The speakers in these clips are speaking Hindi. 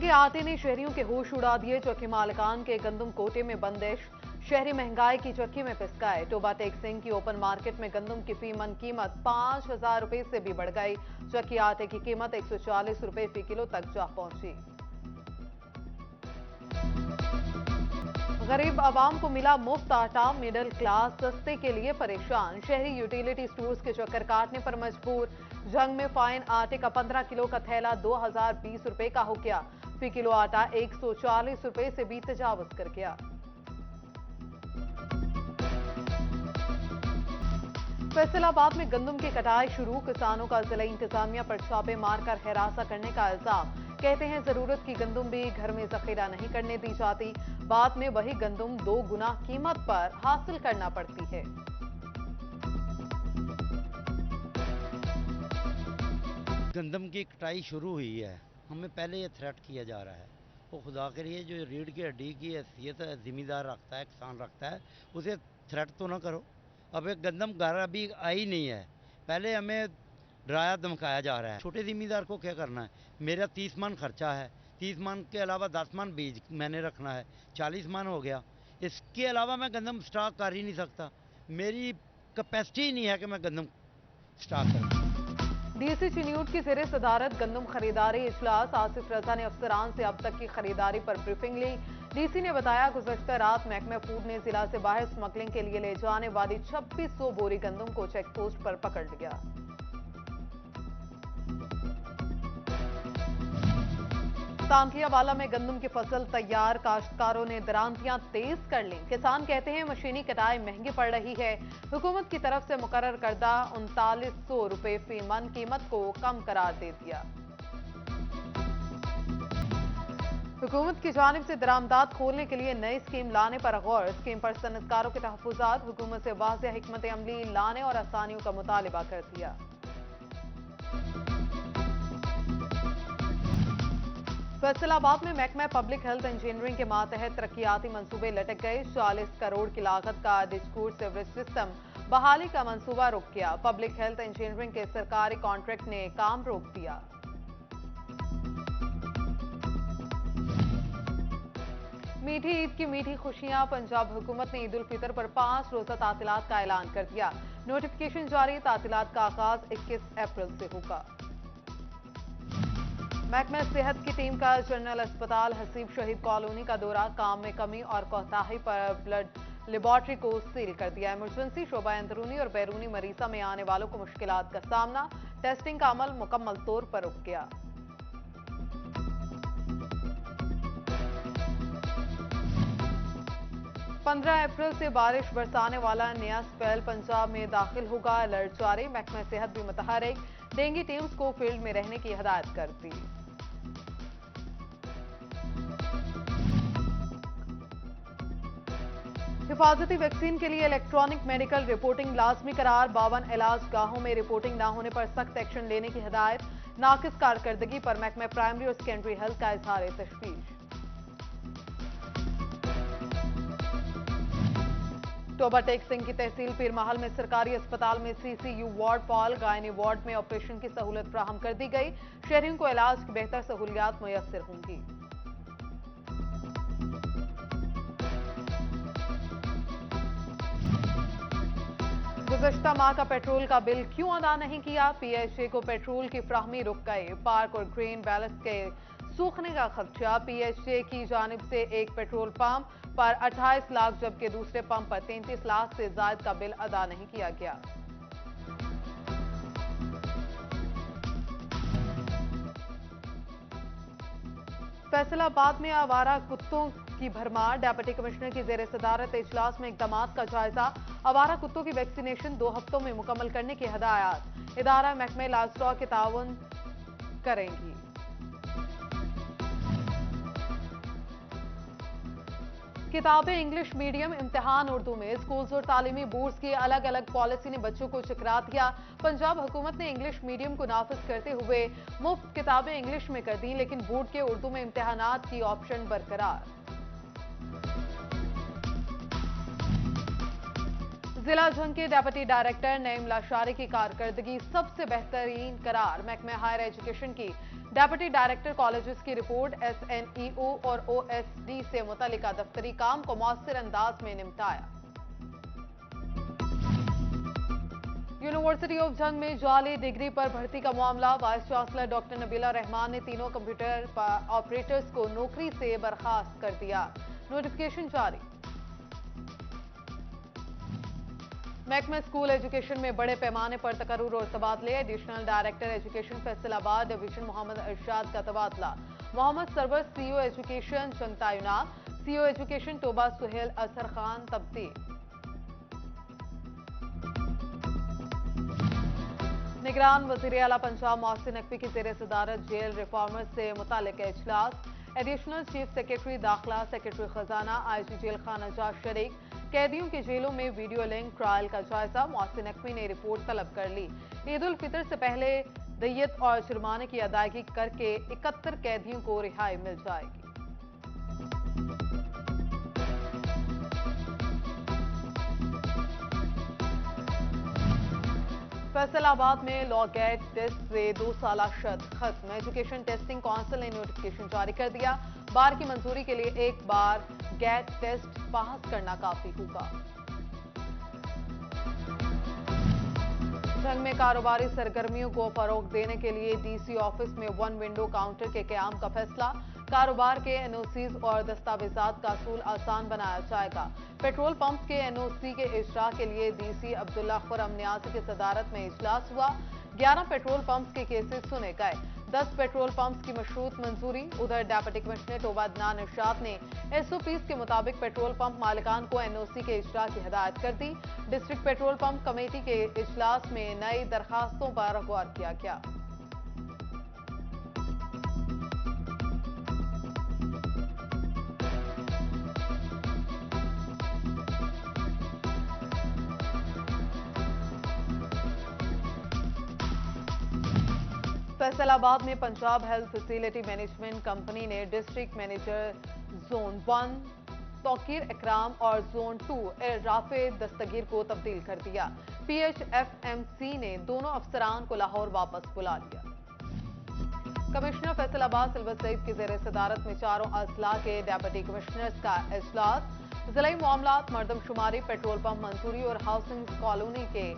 महंगे आटे ने शहरियों के होश उड़ा दिए। चक्की मालिकान के गंदम कोटे में बंदिश, शहरी महंगाई की चक्की में पिसकाए। टोबा टेक सिंह की ओपन मार्केट में गंदम की फी मन कीमत 5,000 रुपए से भी बढ़ गई। चक्की आटे की कीमत 140 रुपए फी किलो तक जा पहुंची। गरीब आवाम को मिला मुफ्त आटा, मिडिल क्लास सस्ते के लिए परेशान। शहरी यूटिलिटी स्टोर्स के चक्कर काटने पर मजबूर। जंग में फाइन आटे का 15 किलो का थैला 2020 रुपए का हो गया। फी किलो आटा 140 रुपए से भी तजावज कर गया। फैसलाबाद में गंदम की कटाई शुरू। किसानों का जिला इंतजामिया पर छापे मारकर हिरासा करने का इल्जाम। कहते हैं जरूरत की गंदम भी घर में जखीरा नहीं करने दी जाती। बाद में वही गंदम 2 गुना कीमत पर हासिल करना पड़ती है। गंदम की कटाई शुरू हुई है। हमें पहले ये थ्रेट किया जा रहा है। वो खुदा के लिए जो रीढ़ की हड्डी की हैसियत जिम्मेदार रखता है, किसान रखता है, उसे थ्रेट तो ना करो। अब एक गंदम घर अभी आई नहीं है, पहले हमें डराया धमकाया जा रहा है। छोटे जिम्मेदार को क्या करना है? मेरा 30 मन खर्चा है, 30 मन के अलावा 10 मन बीज मैंने रखना है, 40 मन हो गया। इसके अलावा मैं गंदम स्टॉक कर ही नहीं सकता। मेरी कैपेसिटी ही नहीं है कि मैं गंदम स्टॉक करूँ। डीसी चिन्यूट की जेरे सदारत गंदम खरीदारी इजलास। आसिफ रजा ने अफसरान से अब तक की खरीदारी पर ब्रीफिंग ली। डीसी ने बताया गुज़श्ता रात महकमा फूड ने जिला से बाहर स्मगलिंग के लिए ले जाने वाली 2600 बोरी गंदम को चेक पोस्ट पर पकड़ लिया। तांतियावाला में गंदम की फसल तैयार, काश्तकारों ने दरांतियां तेज कर ली। किसान कहते हैं मशीनी कटाई महंगी पड़ रही है। हुकूमत की तरफ से मुकर्रर करदा 3900 रुपए फी मन कीमत को कम करार दे दिया। हुकूमत की जानिब से दरामदात खोलने के लिए नई स्कीम लाने पर गौर। स्कीम पर सनतकारों के तहफ्फुजात। हुकूमत से वाज़ेह हिकमत अमली लाने और आसानियों का मुतालिबा कर दिया। फैसलाबाद में महकमा पब्लिक हेल्थ इंजीनियरिंग के मातहत तरक्याती मंसूबे लटक गए। 40 करोड़ की लागत का डिस्कोर्स सीवरेज सिस्टम बहाली का मंसूबा रुक गया। पब्लिक हेल्थ इंजीनियरिंग के सरकारी कॉन्ट्रैक्ट ने काम रोक दिया। मीठी ईद की मीठी खुशियां। पंजाब हुकूमत ने ईद उल फितर पर 5 रोजा तातीलात का ऐलान कर दिया। नोटिफिकेशन जारी। तातीलात का आगाज 21 अप्रैल से होगा। महकमा सेहत की टीम का जनरल अस्पताल हसीब शहीद कॉलोनी का दौरा। काम में कमी और कोताही पर ब्लड लेबॉर्ट्री को सील कर दिया। इमरजेंसी शोबा अंदरूनी और बैरूनी मरीजा में आने वालों को मुश्किलात का सामना। टेस्टिंग का अमल मुकम्मल तौर पर रुक गया। पंद्रह अप्रैल से बारिश बरसाने वाला नया स्पेल पंजाब में दाखिल होगा। अलर्ट जारी। महकमा सेहत भी मुतहरिक। डेंगू टीम्स को फील्ड में रहने की हिदायत कर दी। हिफाजती वैक्सीन के लिए इलेक्ट्रॉनिक मेडिकल रिपोर्टिंग लाजमी करार। 52 इलाज गाहों में रिपोर्टिंग न होने पर सख्त एक्शन लेने की हिदायत। नाकिस कारकर्दगी पर महकमा प्राइमरी और सेकेंडरी हेल्थ का इजहार तशवीश। टोबा टेक सिंह की तहसील पीरमहल में सरकारी अस्पताल में CCU ward Paul gynae ward में ऑपरेशन की सहूलत फ्राहम कर दी गई। शहरियों को इलाज की बेहतर सहूलियात मुयस्सर होंगी। गुज़श्ता माह का पेट्रोल का बिल क्यों अदा नहीं किया? पीएचए को पेट्रोल की फ्राहमी रुक गई। पार्क और ग्रेन बैलेंस के सूखने का खदशा। पीएचए की जानिब से एक पेट्रोल पंप पर 28 लाख जबकि दूसरे पंप पर 33 लाख से ज्यादा का बिल अदा नहीं किया गया। फैसलाबाद में आवारा कुत्तों की भरमार। डिप्टी कमिश्नर की जेर सदारत इजलास में इकदाम का जायजा। आवारा कुत्तों की वैक्सीनेशन 2 हफ्तों में मुकम्मल करने की हिदायत। इदारा महकमे लाइवस्टॉक के ताउन करेंगी। किताबें इंग्लिश मीडियम, इम्तिहान उर्दू में। स्कूल्स और तालीमी बोर्ड्स की अलग अलग पॉलिसी ने बच्चों को चकरा दिया। पंजाब हुकूमत ने इंग्लिश मीडियम को नाफिज करते हुए मुफ्त किताबें इंग्लिश में कर दी, लेकिन बोर्ड के उर्दू में इम्तिहानात की ऑप्शन बरकरार। जिला झंग के डेप्यूटी डायरेक्टर नईम लाशारी की कारकर्दगी सबसे बेहतरीन करार। महकमे हायर एजुकेशन की डेप्यूटी डायरेक्टर कॉलेजेस की रिपोर्ट SNEO और OSD से मुतल्लिका दफ्तरी काम को मौसर अंदाज में निपटाया। यूनिवर्सिटी ऑफ झंग में जाली डिग्री पर भर्ती का मामला। Vice chancellor doctor Nabila Rahman ने तीनों कंप्यूटर ऑपरेटर्स को नौकरी से बर्खास्त कर दिया। नोटिफिकेशन जारी। महकमा स्कूल एजुकेशन में बड़े पैमाने पर तकर्रुर और तबादले। Additional director education Faisalabad division Mohammad Arshad का तबादला। मोहम्मद सरवर CO एजुकेशन झंग तैनात। CO एजुकेशन तोबा सुहेल असर खान तब्दील। निगरान वज़ीर आला पंजाब मोहसिन नकवी की ज़ेर सदारत जेल रिफॉर्मर्स से मुतालिक इजलास। एडिशनल चीफ सेक्रेटरी दाखिला, सेक्रेटरी खजाना, IG जेल खाना जाज शरीक। कैदियों की जेलों में वीडियो लिंक ट्रायल का जायजा। मोहसिन नकवी ने रिपोर्ट तलब कर ली। ईद उल फितर से पहले दियत और जुर्माने की अदायगी करके 71 कैदियों को रिहाई मिल जाएगी। फैसलाबाद में लॉ गेट टेस्ट से 2 साला शर्त खत्म। एजुकेशन टेस्टिंग काउंसिल ने नोटिफिकेशन जारी कर दिया। बार की मंजूरी के लिए एक बार गेट टेस्ट पास करना काफी होगा। झंग में कारोबारी सरगर्मियों को फरोग देने के लिए DC ऑफिस में 1 विंडो काउंटर के क़याम का फैसला। कारोबार के NOCs और दस्तावेजात का असूल आसान बनाया जाएगा। पेट्रोल पंप के NOC के इजरा के लिए DC अब्दुल्ला खुरम न्याजी की सदारत में इजलास हुआ। 11 पेट्रोल पंप्स के केसेस सुने गए। 10 पेट्रोल पंप्स की मशरूत मंजूरी। उधर डेप्यूटी कमिश्नर तोबा अदनान इरशाद ने SOPs के मुताबिक पेट्रोल पंप मालिकान को NOC के इजरा की हिदायत कर दी। डिस्ट्रिक्ट पेट्रोल पंप कमेटी के इजलास में नई दरखास्तों पर गौर किया गया। फैसलाबाद में Punjab health facility management company ने डिस्ट्रिक्ट मैनेजर जोन 1 तौकीर इकराम और जोन 2 राफे दस्तगीर को तब्दील कर दिया। PHFMC ने दोनों अफसरान को लाहौर वापस बुला लिया। कमिश्नर फैसलाबाद सिल्वर सईद की ज़ेर सदारत में चारों अजला के डेप्यूटी कमिश्नर्स का इजलास। जिलाई मामलात, मर्दमशुमारी, पेट्रोल पंप मंजूरी और हाउसिंग कॉलोनी के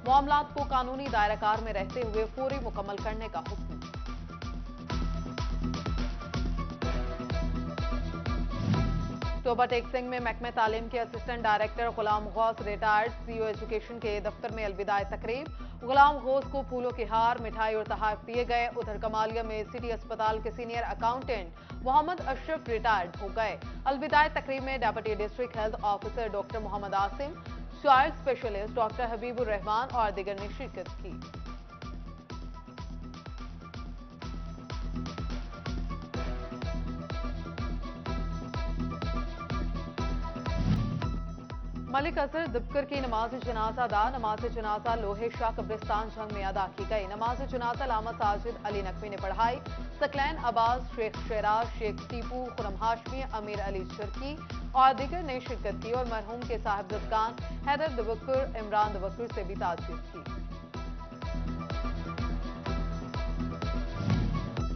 मामलात को कानूनी दायराकार में रहते हुए फौरी मुकम्मल करने का हुक्म। तोबा टेक्सिंग में महकमे तालीम के असिस्टेंट डायरेक्टर गुलाम गौस रिटायर्ड CO एजुकेशन के दफ्तर में अलविदाई तकरीब। गुलाम गौस को फूलों के हार, मिठाई और तोहफे दिए गए। उधर कमालिया में सिटी अस्पताल के senior accountant Mohammad Ashraf retired हो गए। अलविदाई तकरीब में deputy district health officer doctor Mohammad Asim, child specialist doctor Habibur Rahman और दीगर ने शिरकत की। मलिक असर दुबकर की नमाज जनाजा अदा। नमाज जनाजा लोहे शाह कब्रिस्तान झंग में अदा की गई। नमाज जनाजा लामा साजिद अली नकवी ने पढ़ाई। सकलैन अब्बास, शेख शेराज, शेख टीपू, खुरम हाशमी, अमीर अली शर्की और दीगर ने शिरकत की और मरहूम के साहिबजादगान हैदर दुबकर, इमरान दुबकर से भी ताज़ियत की।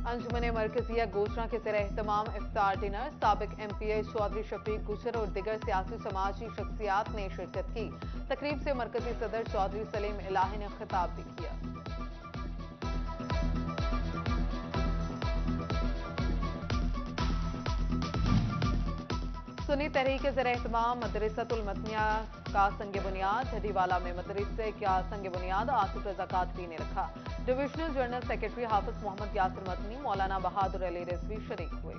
अंजुमन मरकजिया गोचरा के ज़ेर एहतमाम इफ्तार डिनर। साबिक MPA चौधरी शफीक गुजर और दिगर सियासी समाजी शख्सियात ने शिरकत की। तकरीब से मरकजी सदर चौधरी सलीम इलाही ने खिताब भी किया। सुन्नी तहरीक ज़ेर एहतमाम मदरसतुल मदनिया का संग बुनियाद। ढडीवाला में मदरसे का संग बुनियाद आसिफ रजा कादरी ने रखा। डिविजनल जनरल सेक्रेटरी हाफिज मोहम्मद यासिर मदनी, मौलाना बहादुर अली रिजवी शरीक हुए।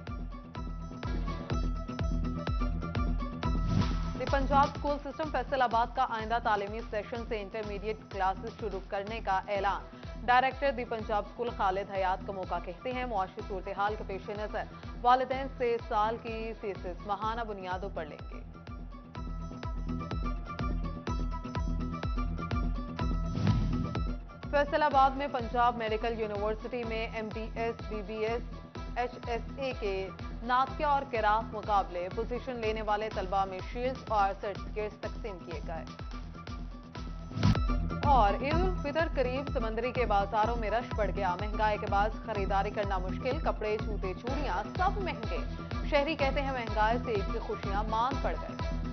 दी पंजाब स्कूल सिस्टम फैसलाबाद का आइंदा तालीमी सेशन से इंटरमीडिएट क्लासेस शुरू करने का ऐलान। डायरेक्टर दी पंजाब स्कूल खालिद हयात का मौका कहते हैं मुआशी सूरत हाल के पेश नजर वालिदैन से साल की फीसेस माहाना बुनियादों पर लेंगे। फैसलाबाद में पंजाब मेडिकल यूनिवर्सिटी में MBS, BBS, HSA के नातिया और किरात मुकाबले। पोजीशन लेने वाले तलबा में शील्ड्स और सर्टिफिकेट्स तकसीम किए गए। और ईद उल फितर करीब समंदरी के बाजारों में रश बढ़ गया। महंगाई के बाद खरीदारी करना मुश्किल, कपड़े, जूते, चूड़ियां सब महंगे। शहरी कहते हैं महंगाई से ईद की खुशियां मांद पड़ गई।